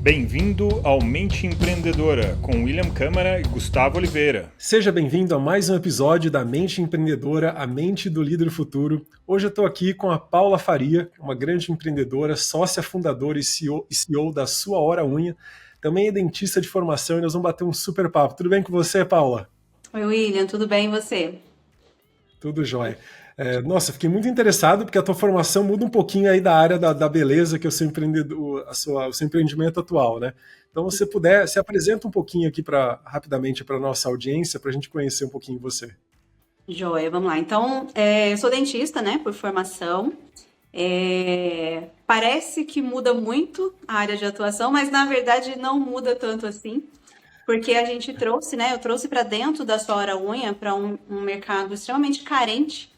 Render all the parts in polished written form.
Bem-vindo ao Mente Empreendedora, com William Câmara e Gustavo Oliveira. Seja bem-vindo a mais um episódio da Mente Empreendedora, a mente do líder futuro. Hoje eu estou aqui com a Paula Faria, uma grande empreendedora, sócia fundadora e CEO da Sua Hora Unha. Também é dentista de formação e nós vamos bater um super papo. Tudo bem com você, Paula? Oi, William, tudo bem e você? Tudo jóia. Nossa, fiquei muito interessado porque a tua formação muda um pouquinho aí da área da beleza, que é o seu o seu empreendimento atual, né? Então, se puder, se apresenta um pouquinho aqui rapidamente para a nossa audiência, para a gente conhecer um pouquinho você. Joia, vamos lá. Então, eu sou dentista, né, por formação. Parece que muda muito a área de atuação, mas na verdade não muda tanto assim, porque a gente trouxe, né, eu trouxe para dentro da Sua Hora Unha para um mercado extremamente carente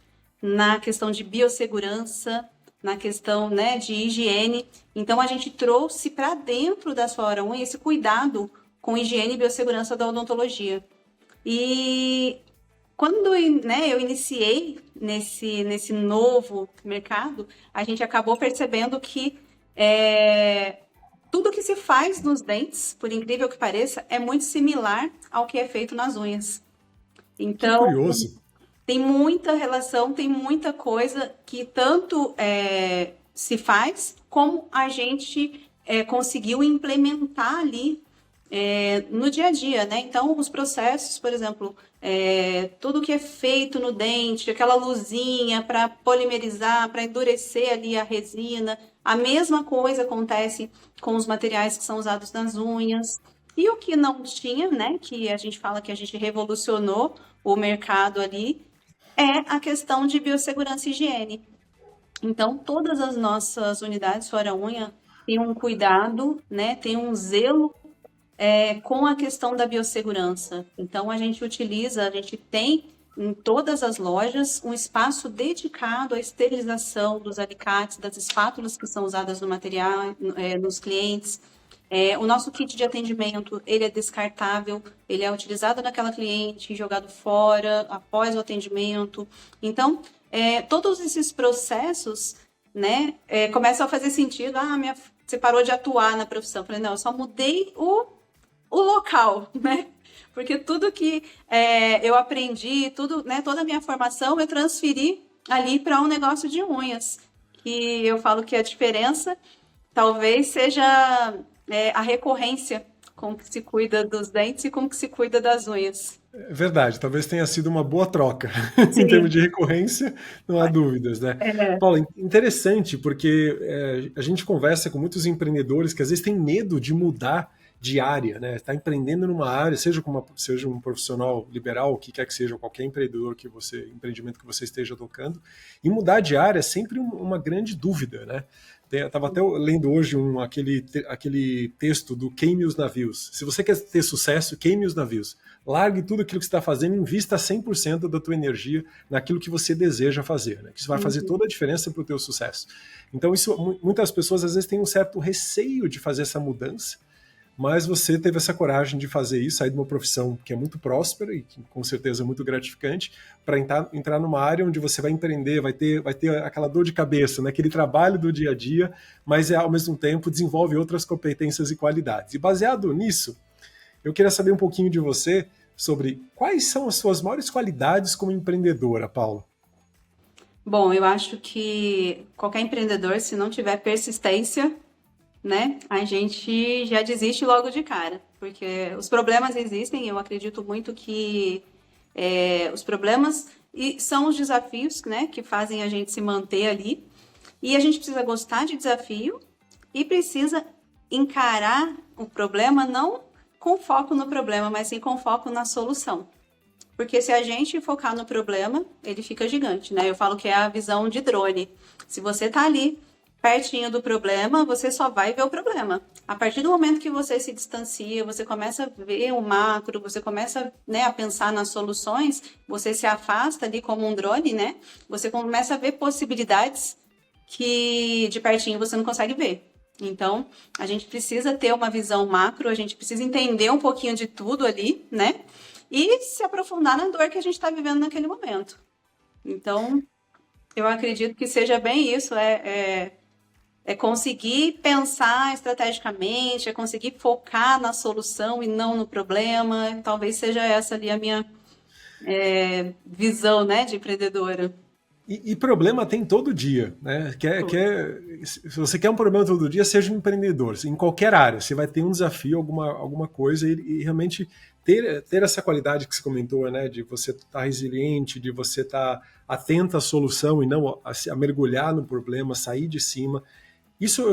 na questão de biossegurança, na questão, né, de higiene. Então, a gente trouxe para dentro da Sua Hora Unha esse cuidado com higiene e biossegurança da odontologia. E quando, né, eu iniciei nesse novo mercado, a gente acabou percebendo que tudo que se faz nos dentes, por incrível que pareça, é muito similar ao que é feito nas unhas. Que Então, curioso. tem muita relação, tem muita coisa que tanto se faz, como a gente conseguiu implementar ali no dia a dia, né? Então, os processos, por exemplo, tudo que é feito no dente, aquela luzinha para polimerizar, para endurecer ali a resina, a mesma coisa acontece com os materiais que são usados nas unhas. E o que não tinha, né? Que a gente fala que a gente revolucionou o mercado ali, é a questão de biossegurança e higiene. Então, todas as nossas unidades Fora Unha têm um cuidado, né, tem um zelo com a questão da biossegurança. Então, a gente tem em todas as lojas um espaço dedicado à esterilização dos alicates, das espátulas que são usadas no material, nos clientes. O nosso kit de atendimento, ele é descartável, ele é utilizado naquela cliente, jogado fora após o atendimento. Então, todos esses processos, né, começam a fazer sentido. Você parou de atuar na profissão. Eu falei, não, eu só mudei o local, né? Porque tudo que eu aprendi, tudo, né, toda a minha formação, eu transferi ali para um negócio de unhas. Que eu falo que a diferença talvez seja a recorrência com que se cuida dos dentes e com que se cuida das unhas. É verdade, talvez tenha sido uma boa troca. Em termos Sim. de recorrência, não há dúvidas, né? Paulo, interessante, porque a gente conversa com muitos empreendedores que às vezes têm medo de mudar de área, né? Está empreendendo numa área, seja um profissional liberal, o que quer que seja, qualquer empreendimento que você esteja tocando, e mudar de área é sempre uma grande dúvida, né? Estava até lendo hoje aquele texto do Queime os Navios. Se você quer ter sucesso, queime os navios. Largue tudo aquilo que você está fazendo e invista 100% da tua energia naquilo que você deseja fazer, né? Que isso vai fazer toda a diferença para o teu sucesso. Então, muitas pessoas às vezes têm um certo receio de fazer essa mudança, mas você teve essa coragem de fazer isso, sair de uma profissão que é muito próspera e que, com certeza é muito gratificante, para entrar numa área onde você vai empreender, vai ter aquela dor de cabeça, né? Aquele trabalho do dia a dia, mas ao mesmo tempo desenvolve outras competências e qualidades. E baseado nisso, eu queria saber um pouquinho de você sobre quais são as suas maiores qualidades como empreendedora, Paula. Bom, eu acho que qualquer empreendedor, se não tiver persistência, né, a gente já desiste logo de cara, porque os problemas existem. Eu acredito muito que os problemas são os desafios, né, que fazem a gente se manter ali, e a gente precisa gostar de desafio e precisa encarar o problema não com foco no problema, mas sim com foco na solução. Porque se a gente focar no problema, ele fica gigante, né? Eu falo que é a visão de drone. Se você tá ali pertinho do problema, você só vai ver o problema. A partir do momento que você se distancia, você começa a ver o macro, você começa, né, a pensar nas soluções, você se afasta ali como um drone, né? Você começa a ver possibilidades que de pertinho você não consegue ver. Então, a gente precisa ter uma visão macro, a gente precisa entender um pouquinho de tudo ali, né? E se aprofundar na dor que a gente está vivendo naquele momento. Então, eu acredito que seja bem isso, É conseguir pensar estrategicamente, é conseguir focar na solução e não no problema. Talvez seja essa ali a minha visão, né, de empreendedora. E problema tem todo dia, né? Se você quer um problema todo dia, seja um empreendedor. Em qualquer área, você vai ter um desafio, alguma coisa, e realmente ter essa qualidade que você comentou, né? De você estar resiliente, de você estar atento à solução e não a mergulhar no problema, sair de cima. Isso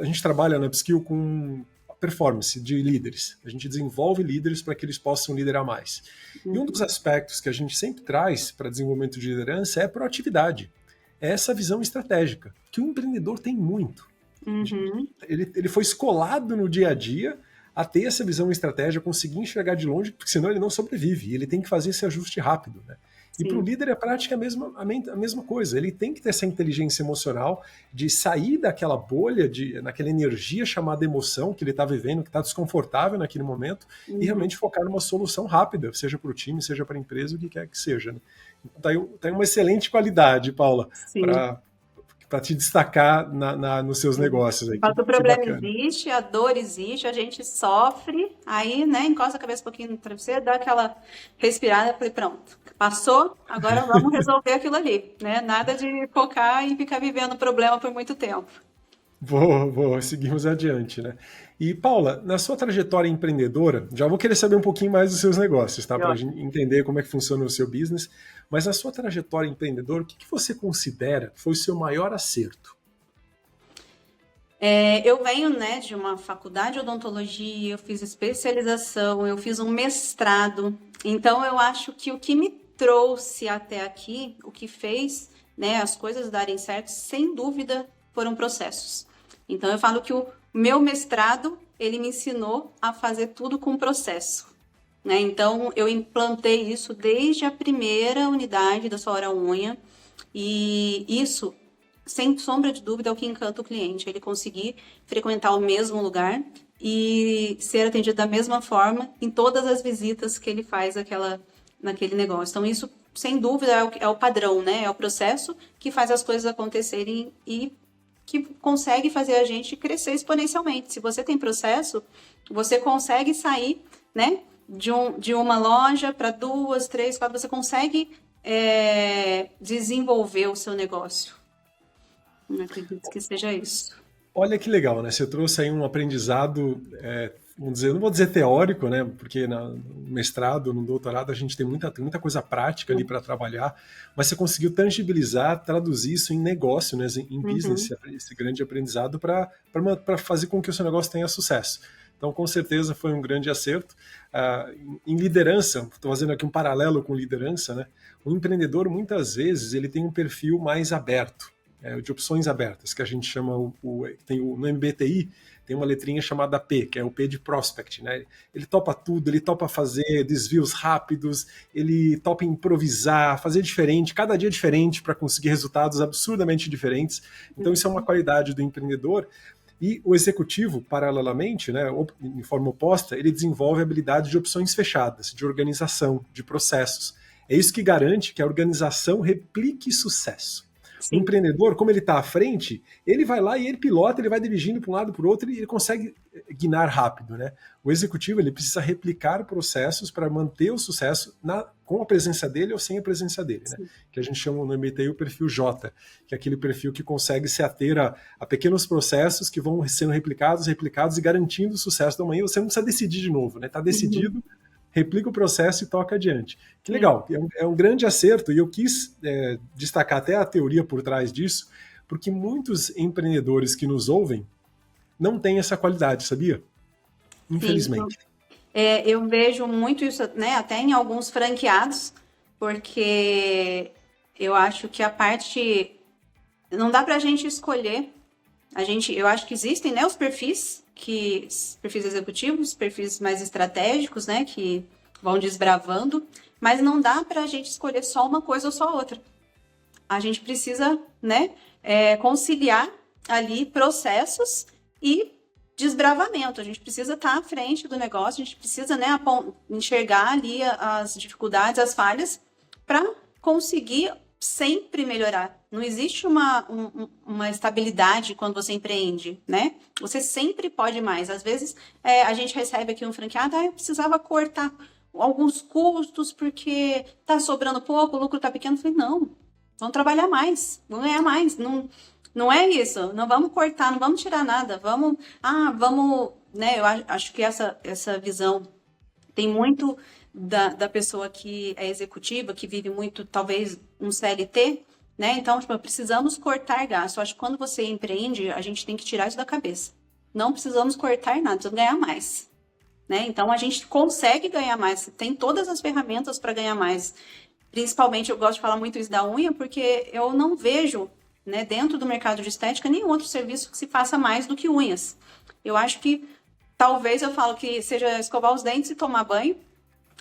a gente trabalha na Upskill com performance de líderes. A gente desenvolve líderes para que eles possam liderar mais. E um dos aspectos que a gente sempre traz para desenvolvimento de liderança é a proatividade. É essa visão estratégica, que o empreendedor tem muito. Ele foi escolado no dia a dia a ter essa visão estratégica, conseguir enxergar de longe, porque senão ele não sobrevive. E ele tem que fazer esse ajuste rápido, né? E para o líder é praticamente a mesma coisa. Ele tem que ter essa inteligência emocional de sair daquela bolha, naquela energia chamada emoção que ele está vivendo, que está desconfortável naquele momento, e realmente focar numa solução rápida, seja para o time, seja para a empresa, o que quer que seja. Né? Então, tem uma excelente qualidade, Paula, para te destacar nos seus negócios. Aí. Mas o problema existe, a dor existe, a gente sofre, aí, né, encosta a cabeça um pouquinho no travesseiro, dá aquela respirada, falei, pronto, passou, agora vamos resolver aquilo ali, né? Nada de focar e ficar vivendo o problema por muito tempo. Seguimos adiante, né? E, Paula, na sua trajetória empreendedora, já vou querer saber um pouquinho mais dos seus negócios, tá? Para a gente entender como é que funciona o seu business. Mas na sua trajetória empreendedora, o que você considera que foi o seu maior acerto? Eu venho, né, de uma faculdade de odontologia, eu fiz especialização, eu fiz um mestrado. Então, eu acho que o que me trouxe até aqui, o que fez, né, as coisas darem certo, sem dúvida, foram processos. Então, eu falo que o meu mestrado, ele me ensinou a fazer tudo com processo. Né? Então, eu implantei isso desde a primeira unidade da Sua Hora Unha. E isso, sem sombra de dúvida, é o que encanta o cliente. Ele conseguir frequentar o mesmo lugar e ser atendido da mesma forma em todas as visitas que ele faz naquele negócio. Então, isso, sem dúvida, é o padrão, né? É o processo que faz as coisas acontecerem e que consegue fazer a gente crescer exponencialmente. Se você tem processo, você consegue sair, né, de uma loja para 2, 3, 4, você consegue desenvolver o seu negócio. Eu acredito que seja isso. Olha que legal, né? Você trouxe aí um aprendizado, vamos dizer, não vou dizer teórico, né? Porque no mestrado, no doutorado, a gente tem muita coisa prática ali para trabalhar, mas você conseguiu tangibilizar, traduzir isso em negócio, né? Em business, esse grande aprendizado para fazer com que o seu negócio tenha sucesso. Então, com certeza, foi um grande acerto. Em liderança, estou fazendo aqui um paralelo com liderança, né? O empreendedor, muitas vezes, ele tem um perfil mais aberto, de opções abertas, que a gente chama, no MBTI, tem uma letrinha chamada P, que é o P de Prospect, né? Ele topa tudo, ele topa fazer desvios rápidos, ele topa improvisar, fazer diferente, cada dia diferente para conseguir resultados absurdamente diferentes. Então, isso é uma qualidade do empreendedor. E o executivo, paralelamente, né, em forma oposta, ele desenvolve habilidades de opções fechadas, de organização, de processos. É isso que garante que a organização replique sucesso. Sim. O empreendedor, como ele está à frente, ele vai lá e ele pilota, ele vai dirigindo para um lado para o outro e ele consegue guinar rápido, né? O executivo, ele precisa replicar processos para manter o sucesso com a presença dele ou sem a presença dele, né? Que a gente chama no MBTI o perfil J, que é aquele perfil que consegue se ater a pequenos processos que vão sendo replicados e garantindo o sucesso da manhã. Você não precisa decidir de novo, né? Está decidido, replica o processo e toca adiante. Que legal, é um grande acerto, e eu quis destacar até a teoria por trás disso, porque muitos empreendedores que nos ouvem não têm essa qualidade, sabia? Infelizmente. Eu vejo muito isso, né, até em alguns franqueados, porque eu acho que a parte... Não dá pra gente escolher. Eu acho que existem, né, os perfis executivos, perfis mais estratégicos, né, que vão desbravando, mas não dá para a gente escolher só uma coisa ou só outra. A gente precisa, né, conciliar ali processos e desbravamento. A gente precisa estar à frente do negócio, a gente precisa, né, enxergar ali as dificuldades, as falhas, para conseguir sempre melhorar, Não existe uma estabilidade quando você empreende, né? Você sempre pode mais. Às vezes, a gente recebe aqui um franqueado, eu precisava cortar alguns custos porque tá sobrando pouco, o lucro tá pequeno. Eu falei, não, vamos trabalhar mais, vamos ganhar mais. Não, não é isso, não vamos cortar, não vamos tirar nada, vamos, né? Eu acho que essa visão tem muito da pessoa que é executiva, que vive muito, talvez, um CLT, né? Então, tipo, precisamos cortar gasto. Eu acho que quando você empreende, a gente tem que tirar isso da cabeça. Não precisamos cortar nada, precisamos ganhar mais, né? Então, a gente consegue ganhar mais, tem todas as ferramentas para ganhar mais. Principalmente, eu gosto de falar muito isso da unha, porque eu não vejo, né, dentro do mercado de estética, nenhum outro serviço que se faça mais do que unhas. Eu acho que, talvez eu falo que seja escovar os dentes e tomar banho,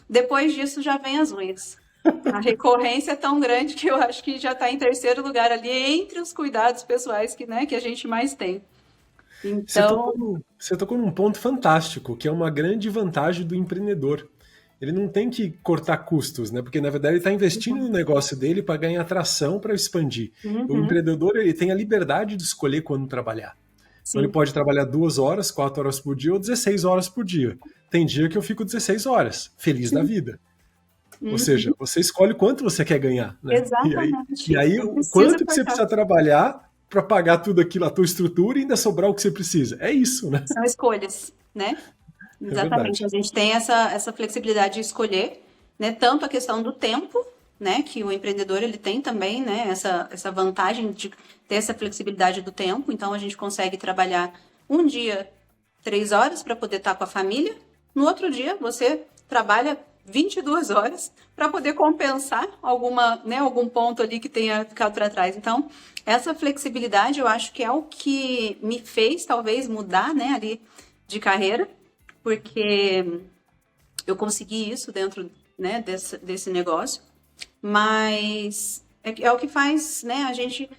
depois disso já vem as unhas. A recorrência é tão grande que eu acho que já está em terceiro lugar ali entre os cuidados pessoais que a gente mais tem. Então, Você tocou num ponto fantástico, que é uma grande vantagem do empreendedor. Ele não tem que cortar custos, né? Porque, na verdade, ele está investindo no negócio dele para ganhar atração, para expandir. O empreendedor, ele tem a liberdade de escolher quando trabalhar. Então, ele pode trabalhar 2 horas, 4 horas por dia ou 16 horas por dia. Tem dia que eu fico 16 horas, feliz da vida. Ou seja, você escolhe quanto você quer ganhar, né? Exatamente. E aí o quanto que você precisa trabalhar para pagar tudo aquilo, a tua estrutura, e ainda sobrar o que você precisa. É isso, né? São escolhas, né? Exatamente. A gente tem essa flexibilidade de escolher, né? Tanto a questão do tempo, né? Que o empreendedor ele tem também, né? Essa vantagem de ter essa flexibilidade do tempo. Então a gente consegue trabalhar um dia 3 horas para poder estar com a família. No outro dia você trabalha 22 horas para poder compensar algum ponto ali que tenha ficado para trás. Então, essa flexibilidade eu acho que é o que me fez talvez mudar, né, ali de carreira, porque eu consegui isso dentro, né, desse negócio, mas é o que faz, né, a gente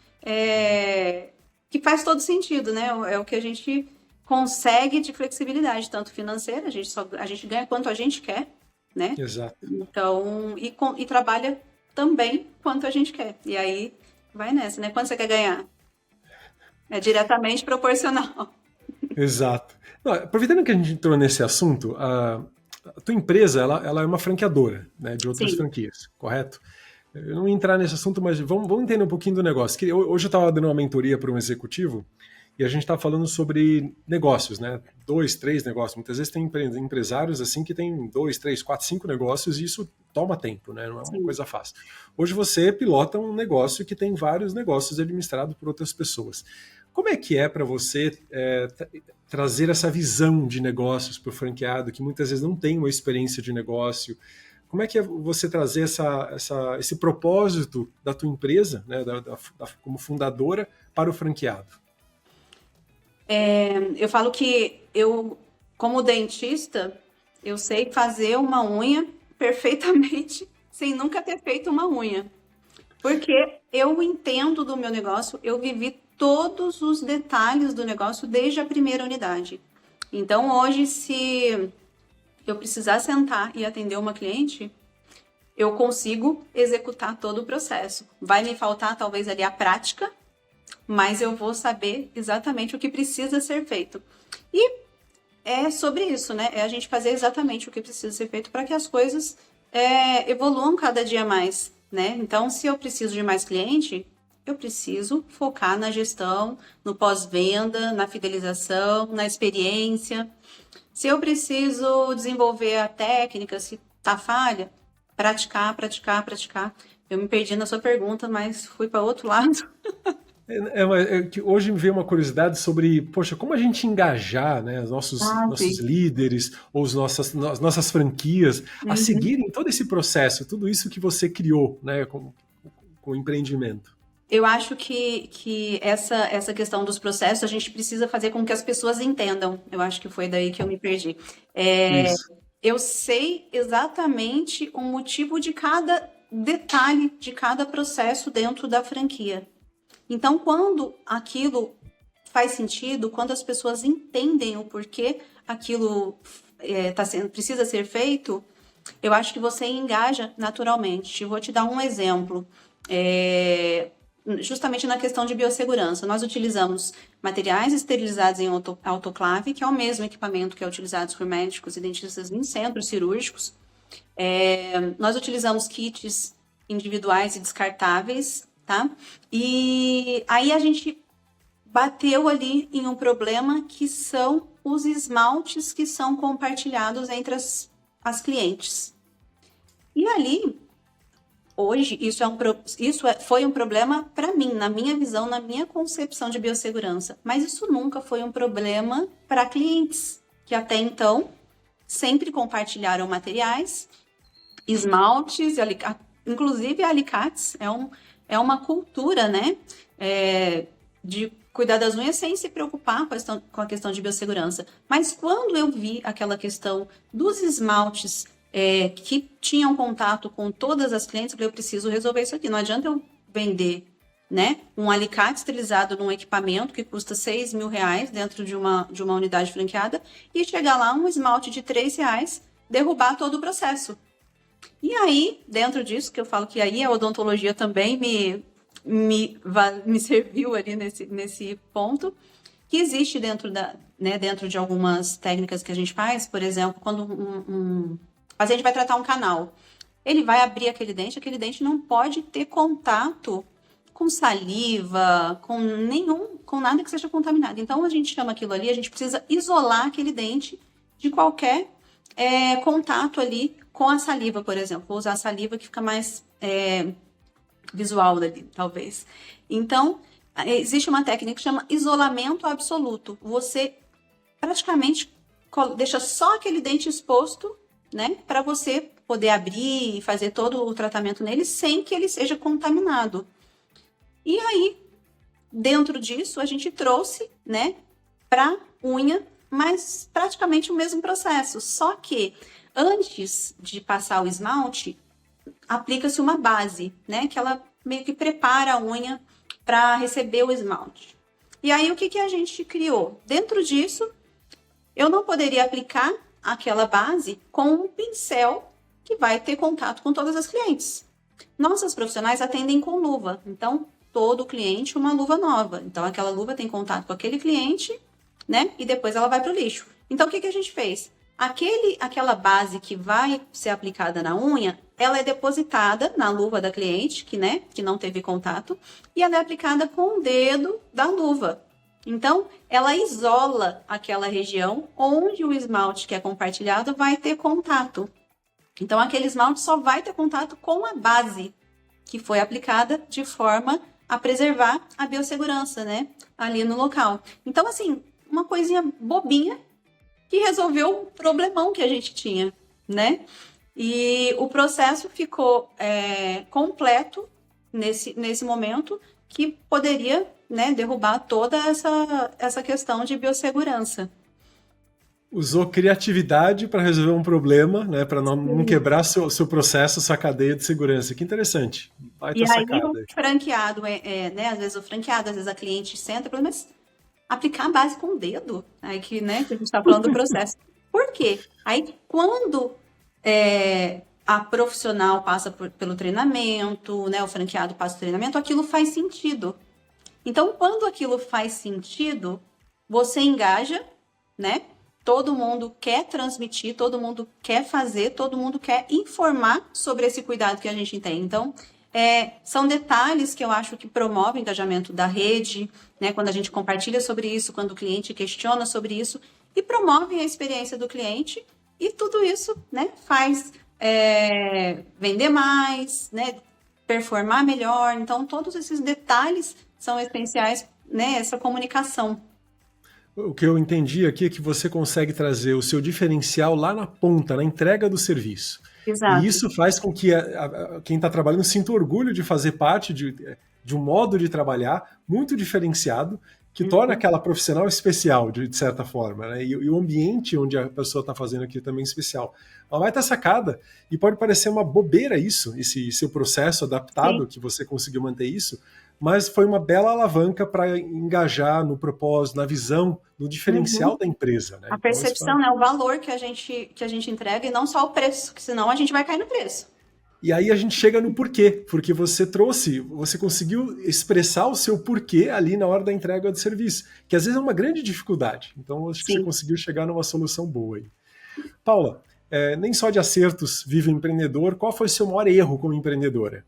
que faz todo sentido, né? É o que a gente consegue de flexibilidade, tanto financeira, a gente ganha quanto a gente quer, né? Exato. Então, e trabalha também quanto a gente quer. E aí vai nessa, né? Quanto você quer ganhar? É diretamente proporcional. Exato. Não, aproveitando que a gente entrou nesse assunto, a tua empresa ela é uma franqueadora, né, de outras franquias, correto? Eu não vou entrar nesse assunto, mas vamos entender um pouquinho do negócio. Hoje eu estava dando uma mentoria para um executivo e a gente estava falando sobre negócios, né? 2, 3 negócios. Muitas vezes tem empresários assim que tem 2, 3, 4, 5 negócios e isso toma tempo, né? Não é uma coisa fácil. Hoje você pilota um negócio que tem vários negócios administrados por outras pessoas. Como é que é para você trazer essa visão de negócios para o franqueado que muitas vezes não tem uma experiência de negócio? Como é que é você trazer esse propósito da tua empresa, né, como fundadora, para o franqueado? Eu falo que eu, como dentista, eu sei fazer uma unha perfeitamente sem nunca ter feito uma unha. Porque eu entendo do meu negócio, eu vivi todos os detalhes do negócio desde a primeira unidade. Então, hoje, se eu precisar sentar e atender uma cliente, eu consigo executar todo o processo. Vai me faltar, talvez, ali a prática, mas eu vou saber exatamente o que precisa ser feito. E é sobre isso, né? É a gente fazer exatamente o que precisa ser feito para que as coisas evoluam cada dia mais, né? Então, se eu preciso de mais cliente, eu preciso focar na gestão, no pós-venda, na fidelização, na experiência. Se eu preciso desenvolver a técnica, se tá falha, praticar. Eu me perdi na sua pergunta, mas fui para outro lado. Que hoje me veio uma curiosidade sobre, poxa, como a gente engajar, né, os nossos líderes ou as nossas franquias a seguirem todo esse processo, tudo isso que você criou, né, com o empreendimento. Eu acho que essa questão dos processos a gente precisa fazer com que as pessoas entendam. Eu acho que foi daí que eu me perdi. Eu sei exatamente o motivo de cada detalhe, de cada processo dentro da franquia. Então, quando aquilo faz sentido, quando as pessoas entendem o porquê aquilo precisa ser feito, eu acho que você engaja naturalmente. Vou te dar um exemplo. justamente na questão de biossegurança. Nós utilizamos materiais esterilizados em autoclave, que é o mesmo equipamento que é utilizado por médicos e dentistas em centros cirúrgicos. Nós utilizamos kits individuais e descartáveis, tá? E aí a gente bateu ali em um problema que são os esmaltes que são compartilhados entre as clientes. E ali, hoje, foi um problema para mim, na minha visão, na minha concepção de biossegurança. Mas isso nunca foi um problema para clientes, que até então sempre compartilharam materiais, esmaltes, inclusive alicates. É uma cultura, né? De cuidar das unhas sem se preocupar com a questão de biossegurança. Mas quando eu vi aquela questão dos esmaltes que tinham contato com todas as clientes, eu falei, eu preciso resolver isso aqui. Não adianta eu vender, né, um alicate esterilizado num equipamento que custa R$6.000 dentro de uma unidade franqueada e chegar lá um esmalte de R$3, derrubar todo o processo. E aí, dentro disso, que eu falo que aí a odontologia também me serviu ali nesse ponto, que existe dentro de algumas técnicas que a gente faz, por exemplo, quando um paciente vai tratar um canal, ele vai abrir aquele dente não pode ter contato com saliva, com nada que seja contaminado. Então, a gente chama aquilo ali, a gente precisa isolar aquele dente de qualquer contato ali com a saliva, por exemplo. Vou usar a saliva que fica mais visual dali, talvez. Então, existe uma técnica que chama isolamento absoluto. Você praticamente deixa só aquele dente exposto, né, para você poder abrir e fazer todo o tratamento nele sem que ele seja contaminado. E aí, dentro disso, a gente trouxe, né, para unha, mas praticamente o mesmo processo. Só que antes de passar o esmalte, aplica-se uma base, né, que ela meio que prepara a unha para receber o esmalte. E aí, o que a gente criou? Dentro disso, eu não poderia aplicar aquela base com um pincel que vai ter contato com todas as clientes. Nossas profissionais atendem com luva, então todo cliente uma luva nova. Então aquela luva tem contato com aquele cliente, né? E depois ela vai para o lixo. Então o que a gente fez? Aquela base que vai ser aplicada na unha, ela é depositada na luva da cliente, que não teve contato, e ela é aplicada com o dedo da luva. Então, ela isola aquela região onde o esmalte que é compartilhado vai ter contato. Então, aquele esmalte só vai ter contato com a base que foi aplicada de forma a preservar a biossegurança, né, ali no local. Então, assim, uma coisinha bobinha que resolveu um problemão que a gente tinha, né? E o processo ficou completo nesse momento, que poderia, né, derrubar toda essa questão de biossegurança. Usou criatividade para resolver um problema, né, para não quebrar seu processo, sua cadeia de segurança. Que interessante. E aí o franqueado, né, às vezes o franqueado, às vezes a cliente senta e fala, mas aplicar a base com o dedo? Aí que a gente está falando do processo. Por quê? Aí quando a profissional passa pelo treinamento, né, o franqueado passa o treinamento, aquilo faz sentido. Então, quando aquilo faz sentido, você engaja, né? Todo mundo quer transmitir, todo mundo quer fazer, todo mundo quer informar sobre esse cuidado que a gente tem. Então, são detalhes que eu acho que promovem o engajamento da rede, né? Quando a gente compartilha sobre isso, quando o cliente questiona sobre isso, e promovem a experiência do cliente, e tudo isso, né, faz vender mais, né, performar melhor. Então, todos esses detalhes são essenciais, né, essa comunicação. O que eu entendi aqui é que você consegue trazer o seu diferencial lá na ponta, na entrega do serviço. Exato. E isso faz com que quem está trabalhando sinta orgulho de fazer parte de um modo de trabalhar muito diferenciado, que torna aquela profissional especial, de certa forma, né? E o ambiente onde a pessoa está fazendo aquilo também é especial. Ela vai estar sacada, e pode parecer uma bobeira esse seu processo adaptado, sim, que você conseguiu manter isso, mas foi uma bela alavanca para engajar no propósito, na visão, no diferencial da empresa, né? A percepção, né? O valor que a gente entrega, e não só o preço, que senão a gente vai cair no preço. E aí a gente chega no porquê, porque você conseguiu expressar o seu porquê ali na hora da entrega do serviço, que às vezes é uma grande dificuldade. Então acho que você Sim. conseguiu chegar numa solução boa aí. Paula, nem só de acertos vive o empreendedor, qual foi o seu maior erro como empreendedora?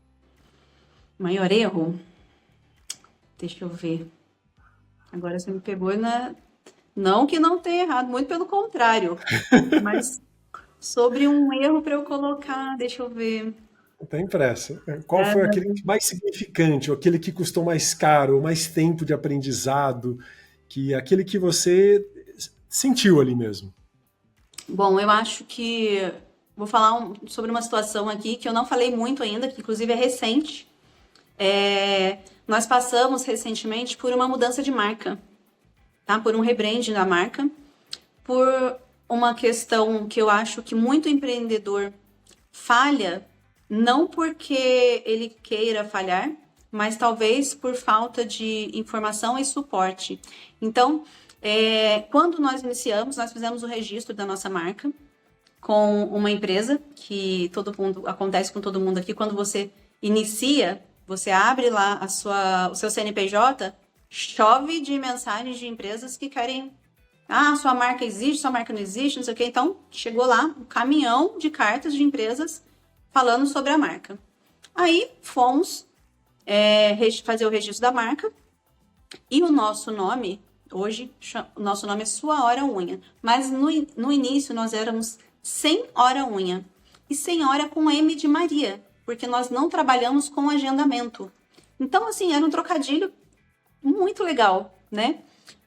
Maior erro? Deixa eu ver. Agora você me pegou na... Não que não tenha errado, muito pelo contrário. Mas sobre um erro para eu colocar, deixa eu ver. Não tem pressa. Qual foi aquele mais significante, ou aquele que custou mais caro, ou mais tempo de aprendizado, aquele que você sentiu ali mesmo? Bom, eu acho que vou falar sobre uma situação aqui que eu não falei muito ainda, que inclusive é recente. Nós passamos recentemente por uma mudança de marca, tá? Por um rebranding da marca, por uma questão que eu acho que muito empreendedor falha, não porque ele queira falhar, mas talvez por falta de informação e suporte. Então, quando nós iniciamos, nós fizemos o registro da nossa marca com uma empresa, que acontece com todo mundo aqui, quando você inicia, você abre lá o seu CNPJ, chove de mensagens de empresas que querem, sua marca existe, sua marca não existe, não sei o quê. Então, chegou lá um caminhão de cartas de empresas falando sobre a marca. Aí, fomos fazer o registro da marca e o nosso nome, hoje, o nosso nome é Sua Hora Unha, mas no início nós éramos Sem Hora Unha, e Sem Hora com M de Maria, porque nós não trabalhamos com agendamento. Então, assim, era um trocadilho muito legal, né?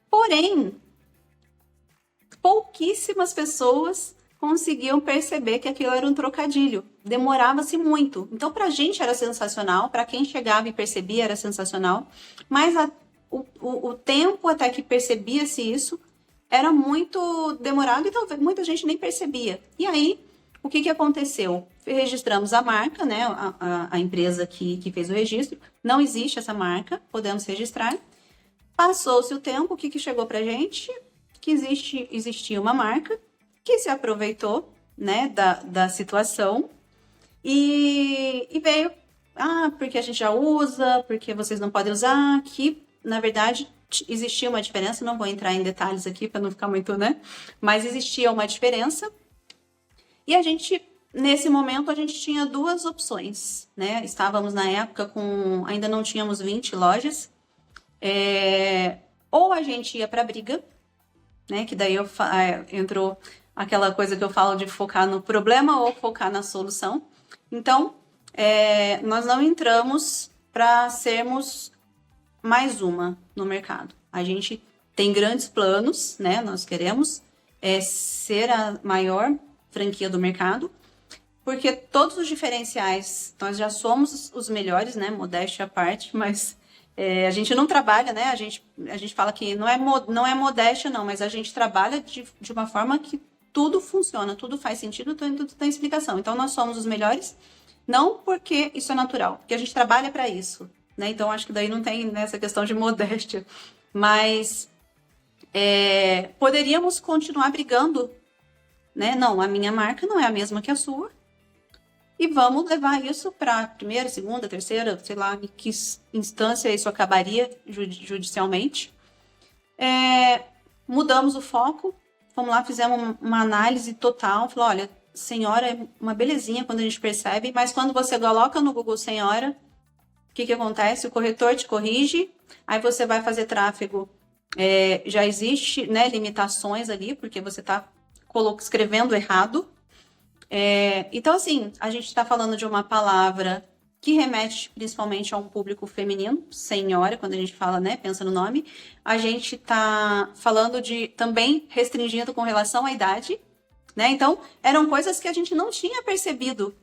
Porém, pouquíssimas pessoas conseguiam perceber que aquilo era um trocadilho. Demorava-se muito. Então, para a gente era sensacional, para quem chegava e percebia era sensacional, mas o tempo até que percebia-se isso era muito demorado e talvez muita gente nem percebia. E aí, o que aconteceu? Registramos a marca, né? A empresa que fez o registro. Não existe essa marca, podemos registrar. Passou-se o tempo, o que chegou para a gente? Que existia uma marca que se aproveitou, né, da situação e veio, porque a gente já usa, porque vocês não podem usar, que, na verdade, existia uma diferença, não vou entrar em detalhes aqui para não ficar muito, né? Mas existia uma diferença e a gente, nesse momento, a gente tinha duas opções, né? Estávamos na época ainda não tínhamos 20 lojas, ou a gente ia para a briga, né? Que daí entrou aquela coisa que eu falo de focar no problema ou focar na solução. Então, nós não entramos para sermos mais uma no mercado. A gente tem grandes planos, né? Nós queremos ser a maior franquia do mercado, porque todos os diferenciais, nós já somos os melhores, né? Modéstia à parte, mas a gente não trabalha, né? A gente fala que não é modéstia, não, mas a gente trabalha de uma forma que tudo funciona, tudo faz sentido, tudo tem explicação. Então, nós somos os melhores, não porque isso é natural, porque a gente trabalha para isso, né? Então, acho que daí não tem essa questão de modéstia. Mas poderíamos continuar brigando, né? Não, a minha marca não é a mesma que a sua. E vamos levar isso para primeira, segunda, terceira, sei lá em que instância isso acabaria judicialmente. Mudamos o foco, fomos lá, fizemos uma análise total, falou, olha, Senhora é uma belezinha quando a gente percebe, mas quando você coloca no Google Senhora, o que acontece? O corretor te corrige, aí você vai fazer tráfego. Já existe, né, limitações ali, porque você está escrevendo errado. Então, assim, a gente está falando de uma palavra que remete principalmente a um público feminino, senhora, quando a gente fala, né, pensa no nome. A gente está falando também restringindo com relação à idade, né? Então, eram coisas que a gente não tinha percebido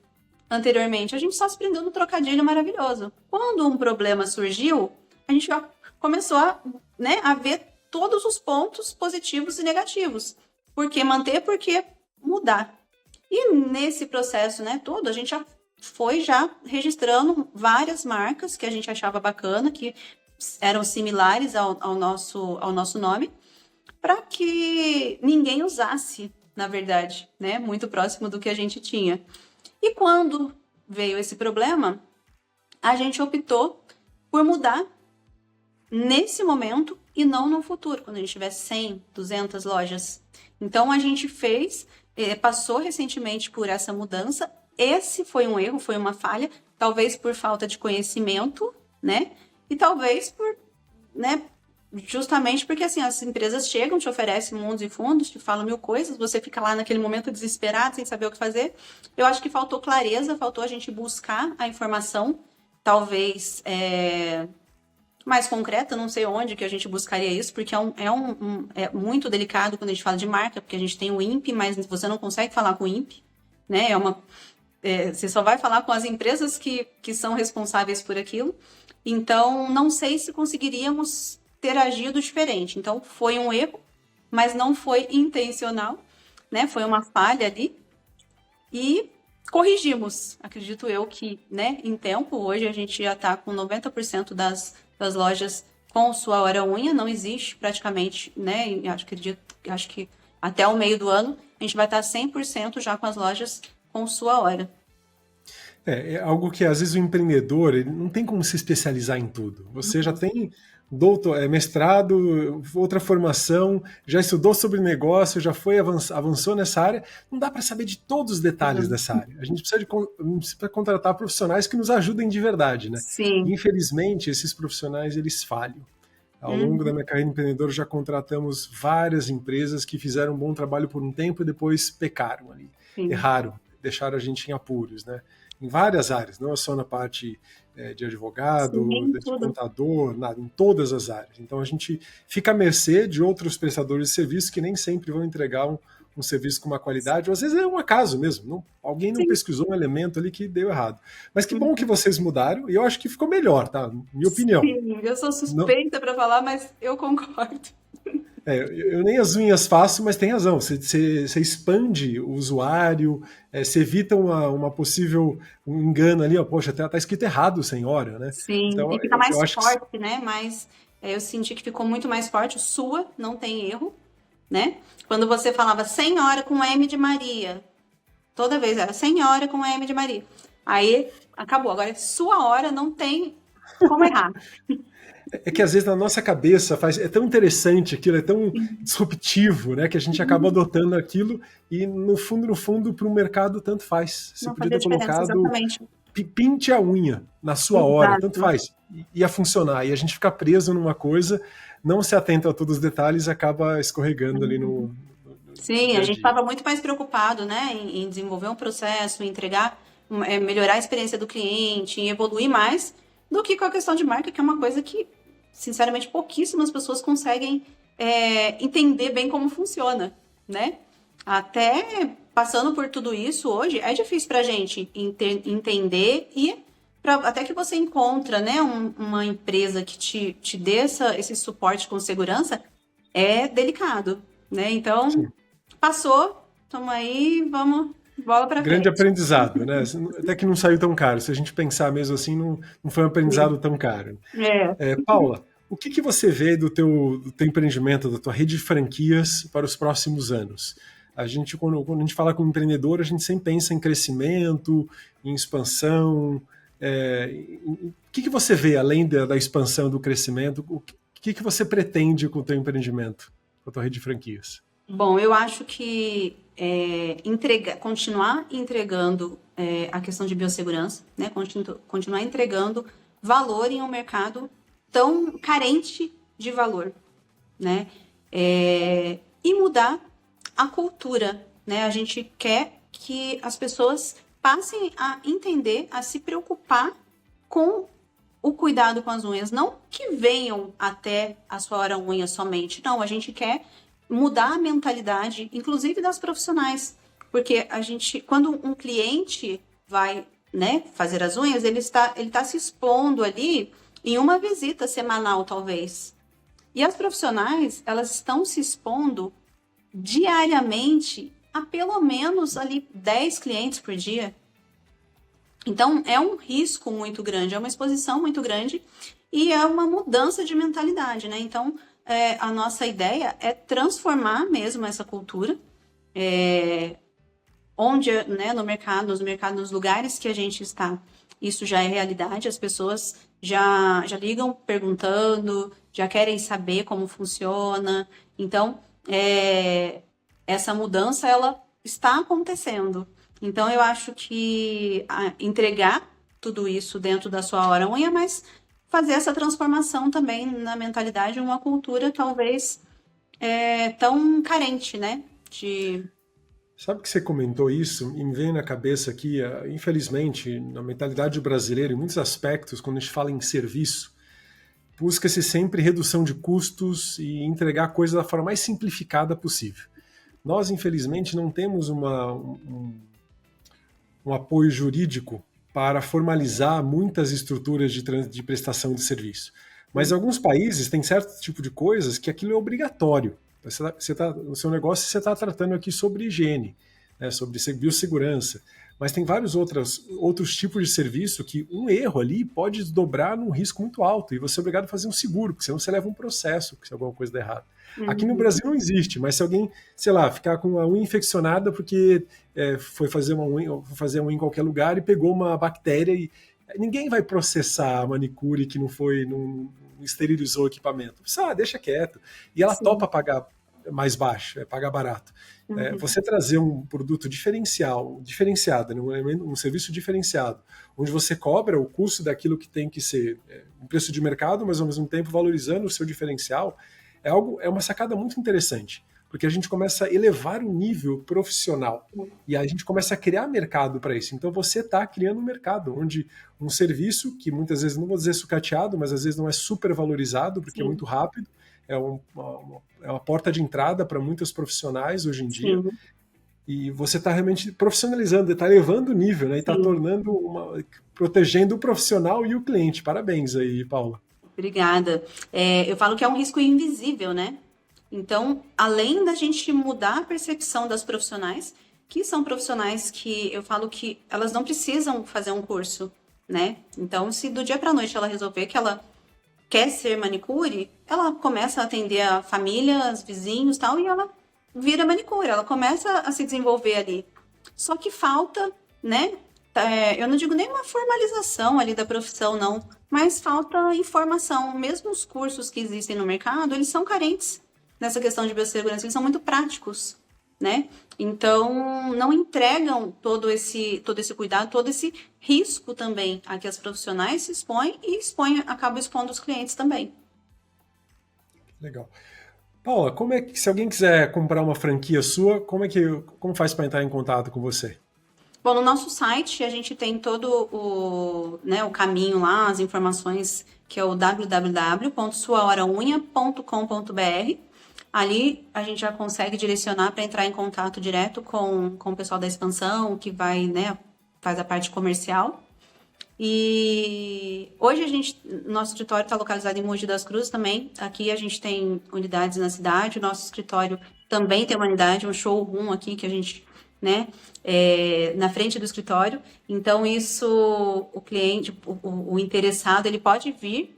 anteriormente. A gente só se prendeu no trocadilho maravilhoso. Quando um problema surgiu, a gente já começou a ver todos os pontos positivos e negativos. Por que manter? Por que mudar? E nesse processo, né, todo, a gente já foi registrando várias marcas que a gente achava bacana, que eram similares ao nosso nome, para que ninguém usasse, na verdade, né, muito próximo do que a gente tinha. E quando veio esse problema, a gente optou por mudar nesse momento e não no futuro, quando a gente tiver 100, 200 lojas. Então, a gente passou recentemente por essa mudança. Esse foi um erro, foi uma falha, talvez por falta de conhecimento, né? E talvez né? Justamente porque, assim, as empresas chegam, te oferecem mundos e fundos, te falam mil coisas, você fica lá naquele momento desesperado, sem saber o que fazer. Eu acho que faltou clareza, faltou a gente buscar a informação, talvez mais concreta, não sei onde que a gente buscaria isso, porque é muito delicado quando a gente fala de marca, porque a gente tem o INPE, mas você não consegue falar com o INPE, né? Você só vai falar com as empresas que são responsáveis por aquilo. Então, não sei se conseguiríamos ter agido diferente. Então, foi um erro, mas não foi intencional, né? Foi uma falha ali e corrigimos. Acredito eu que, né, em tempo, hoje a gente já está com 90% das lojas com sua hora unha, não existe praticamente, né? Acho que até o meio do ano a gente vai estar 100% já com as lojas com sua hora. É algo que às vezes o empreendedor ele não tem como se especializar em tudo. Você já tem mestrado, outra formação, já estudou sobre negócio, já avançou nessa área. Não dá para saber de todos os detalhes dessa área. A gente precisa contratar profissionais que nos ajudem de verdade, né? Sim. E, infelizmente, esses profissionais eles falham. Ao longo da minha carreira empreendedora, já contratamos várias empresas que fizeram um bom trabalho por um tempo e depois pecaram ali, erraram, deixaram a gente em apuros, né? Em várias áreas, não é só na parte de advogado, de contador, nada, em todas as áreas. Então a gente fica à mercê de outros prestadores de serviço que nem sempre vão entregar um serviço com uma qualidade, ou às vezes é um acaso mesmo, alguém não pesquisou um elemento ali que deu errado. Mas que bom que vocês mudaram, e eu acho que ficou melhor, tá? Minha opinião. Sim, eu sou suspeita para falar, mas eu concordo. Eu nem as unhas faço, mas tem razão. Você expande o usuário, você evita uma possível engano ali. Ó, poxa, tá escrito errado, senhora, né? Sim, então, e fica mais forte, né? Mas eu senti que ficou muito mais forte. Sua não tem erro, né? Quando você falava senhora com M de Maria, toda vez era senhora com M de Maria. Aí acabou. Agora, sua hora não tem como errar. É que às vezes na nossa cabeça é tão interessante aquilo, é tão disruptivo, né? Que a gente acaba adotando aquilo e no fundo, para o mercado, tanto faz. Você podia ter colocado pinte a unha na sua hora, tanto faz. Ia funcionar. E a gente fica preso numa coisa, não se atenta a todos os detalhes e acaba escorregando ali no Sim, a gente estava muito mais preocupado, né? Em desenvolver um processo, em entregar, melhorar a experiência do cliente, em evoluir mais, do que com a questão de marca, que é uma coisa que, sinceramente, pouquíssimas pessoas conseguem entender bem como funciona, né? Até passando por tudo isso hoje, é difícil para a gente entender e até que você encontra, né, uma empresa que te dê esse suporte com segurança, é delicado, né? Então, sim. Passou, estamos aí, vamos... Bola pra grande frente. Aprendizado, né? Até que não saiu tão caro. Se a gente pensar mesmo assim, não foi um aprendizado tão caro. Paula, o que você vê do teu empreendimento, da tua rede de franquias para os próximos anos? Quando a gente fala com um empreendedor, a gente sempre pensa em crescimento, em expansão. O que você vê além da expansão, do crescimento? O que você pretende com o teu empreendimento, com a tua rede de franquias? Bom, eu acho que continuar entregando a questão de biossegurança, né? Continuar entregando valor em um mercado tão carente de valor, né? E mudar a cultura, né? A gente quer que as pessoas passem a entender, a se preocupar com o cuidado com as unhas, não que venham até a sua hora unha somente, não, a gente quer mudar a mentalidade, inclusive das profissionais, porque quando um cliente vai, né, fazer as unhas, ele está se expondo ali em uma visita semanal, talvez. E as profissionais, elas estão se expondo diariamente a pelo menos ali 10 clientes por dia. Então, é um risco muito grande, é uma exposição muito grande e é uma mudança de mentalidade, né? Então, a nossa ideia é transformar mesmo essa cultura, onde, né, no mercado, nos lugares que a gente está, isso já é realidade, as pessoas já ligam perguntando, já querem saber como funciona. Então, essa mudança, ela está acontecendo. Então, eu acho que entregar tudo isso dentro da sua hora unha, mas fazer essa transformação também na mentalidade de uma cultura talvez tão carente, né? Sabe que você comentou isso e me vem na cabeça aqui, infelizmente, na mentalidade brasileira, em muitos aspectos, quando a gente fala em serviço, busca-se sempre redução de custos e entregar a coisa da forma mais simplificada possível. Nós, infelizmente, não temos um apoio jurídico para formalizar muitas estruturas de prestação de serviço. Mas em alguns países tem certo tipo de coisas que aquilo é obrigatório. No seu negócio você está tratando aqui sobre higiene, né, sobre biossegurança, mas tem vários outros tipos de serviço que um erro ali pode desdobrar num risco muito alto e você é obrigado a fazer um seguro, porque senão você leva um processo se alguma coisa der errado. Aqui no Brasil não existe, mas se alguém, sei lá, ficar com a unha infeccionada porque foi fazer a unha em qualquer lugar e pegou uma bactéria, e ninguém vai processar a manicure que não esterilizou o equipamento. Deixa quieto. E ela topa pagar mais baixo, pagar barato. Você trazer um produto diferenciado, um serviço diferenciado, onde você cobra o custo daquilo que tem que ser um preço de mercado, mas ao mesmo tempo valorizando o seu diferencial, é uma sacada muito interessante, porque a gente começa a elevar o nível profissional e a gente começa a criar mercado para isso. Então você está criando um mercado onde um serviço que muitas vezes, não vou dizer sucateado, mas às vezes não é super valorizado, porque é muito rápido, é uma porta de entrada para muitos profissionais hoje em dia. E você está realmente profissionalizando, está elevando o nível, né? E está protegendo o profissional e o cliente. Parabéns aí, Paula. Obrigada. Eu falo que é um risco invisível, né? Então, além da gente mudar a percepção das profissionais, que são profissionais que eu falo que elas não precisam fazer um curso, né? Então, se do dia para a noite ela resolver que ela quer ser manicure, ela começa a atender a família, os vizinhos e tal, e ela vira manicure, ela começa a se desenvolver ali. Só que falta, né? Eu não digo nem uma formalização ali da profissão, não, mas falta informação. Mesmo os cursos que existem no mercado, eles são carentes nessa questão de biossegurança, eles são muito práticos, né? Então, não entregam todo esse cuidado, todo esse risco também a que as profissionais se expõem e acabam expondo os clientes também. Legal. Paula, se alguém quiser comprar uma franquia sua, como faz para entrar em contato com você? Bom, no nosso site a gente tem todo o caminho lá, as informações, que é o www.suahoraunha.com.br. Ali a gente já consegue direcionar para entrar em contato direto com o pessoal da expansão, que vai, né, faz a parte comercial. E hoje nosso escritório está localizado em Mogi das Cruzes também. Aqui a gente tem unidades na cidade. O nosso escritório também tem uma unidade, um showroom aqui que a gente, né, na frente do escritório. Então o cliente, o interessado, ele pode vir,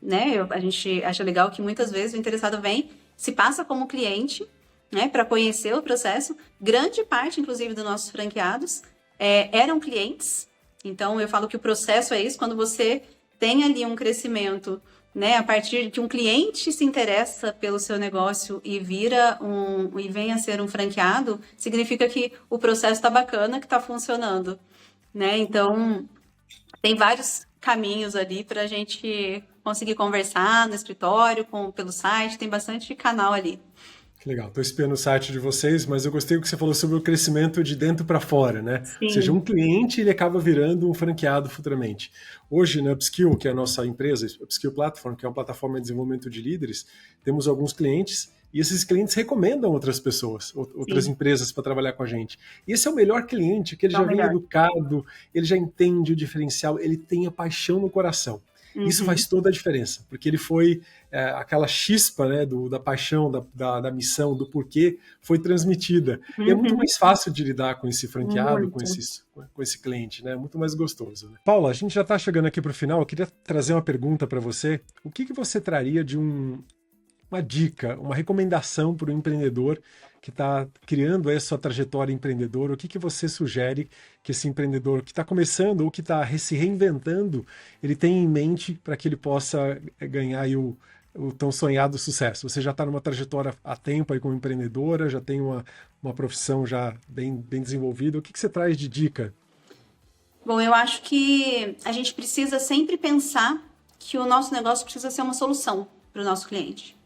né? A gente acha legal que muitas vezes o interessado vem, se passa como cliente, né, para conhecer o processo. Grande parte, inclusive, dos nossos franqueados eram clientes. Então, eu falo que o processo é isso, quando você tem ali um crescimento, né, a partir de que um cliente se interessa pelo seu negócio e vem a ser um franqueado, significa que o processo está bacana, que está funcionando, né? Então, tem vários caminhos ali para a gente conseguir conversar no escritório, pelo site, tem bastante canal ali. Que legal, estou espiando o site de vocês, mas eu gostei do que você falou sobre o crescimento de dentro para fora, né? Sim. Ou seja, um cliente ele acaba virando um franqueado futuramente. Hoje, na Upskill, que é a nossa empresa, Upskill Platform, que é uma plataforma de desenvolvimento de líderes, temos alguns clientes e esses clientes recomendam outras pessoas, outras empresas para trabalhar com a gente. E esse é o melhor cliente, que ele já vem educado, ele já entende o diferencial, ele tem a paixão no coração. Isso faz toda a diferença, porque ele foi aquela chispa, né, da paixão, da missão, do porquê, foi transmitida. E é muito mais fácil de lidar com esse franqueado, com esse cliente, né? Muito mais gostoso. Né? Paula, a gente já está chegando aqui para o final, eu queria trazer uma pergunta para você. O que você traria de uma dica, uma recomendação para o empreendedor que está criando aí a sua trajetória empreendedora, o que você sugere que esse empreendedor que está começando ou que está se reinventando, ele tenha em mente para que ele possa ganhar aí o tão sonhado sucesso? Você já está numa trajetória há tempo aí como empreendedora, já tem uma profissão já bem desenvolvida. O que você traz de dica? Bom, eu acho que a gente precisa sempre pensar que o nosso negócio precisa ser uma solução para o nosso cliente.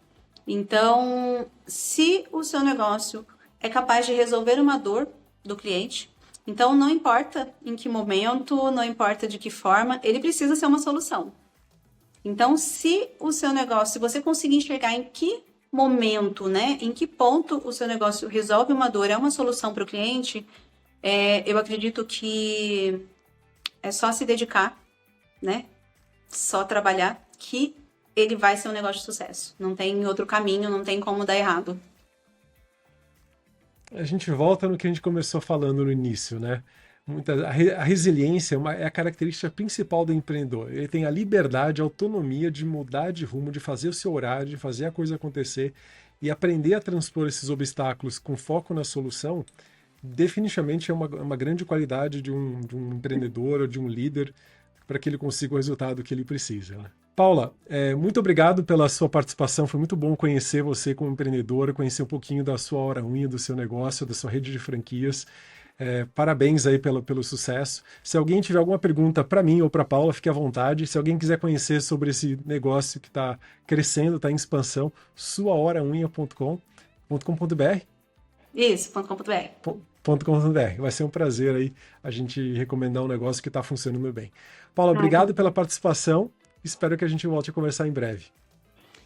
Então, se o seu negócio é capaz de resolver uma dor do cliente, então não importa em que momento, não importa de que forma, ele precisa ser uma solução. Então, se o seu negócio, se você conseguir enxergar em que momento, né, em que ponto o seu negócio resolve uma dor, é uma solução para o cliente, eu acredito que é só se dedicar, né, só trabalhar, que ele vai ser um negócio de sucesso. Não tem outro caminho, não tem como dar errado. A gente volta no que a gente começou falando no início, né? A resiliência é a característica principal do empreendedor. Ele tem a liberdade, a autonomia de mudar de rumo, de fazer o seu horário, de fazer a coisa acontecer e aprender a transpor esses obstáculos com foco na solução. Definitivamente é uma grande qualidade de um empreendedor ou de um líder para que ele consiga o resultado que ele precisa, né? Paula, muito obrigado pela sua participação. Foi muito bom conhecer você como empreendedora, conhecer um pouquinho da sua hora unha, do seu negócio, da sua rede de franquias. Parabéns aí pelo sucesso. Se alguém tiver alguma pergunta para mim ou para Paula, fique à vontade. Se alguém quiser conhecer sobre esse negócio que está crescendo, está em expansão, suahoraunha.com.br. Isso, .com.br. Vai ser um prazer aí a gente recomendar um negócio que está funcionando bem. Paula, obrigado pela participação. Espero que a gente volte a conversar em breve.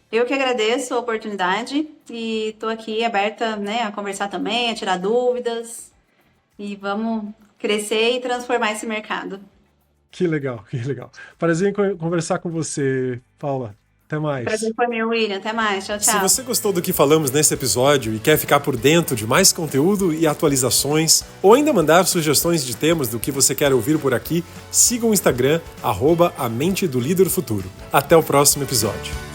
Eu que agradeço a oportunidade e estou aqui aberta, né, a conversar também, a tirar dúvidas. E vamos crescer e transformar esse mercado. Que legal, que legal. Prazer em conversar com você, Paula. Até mais. Prazer foi meu, William. Até mais. Tchau, tchau. Se você gostou do que falamos nesse episódio e quer ficar por dentro de mais conteúdo e atualizações, ou ainda mandar sugestões de temas do que você quer ouvir por aqui, siga o Instagram, @A Mente do Líder Futuro. Até o próximo episódio.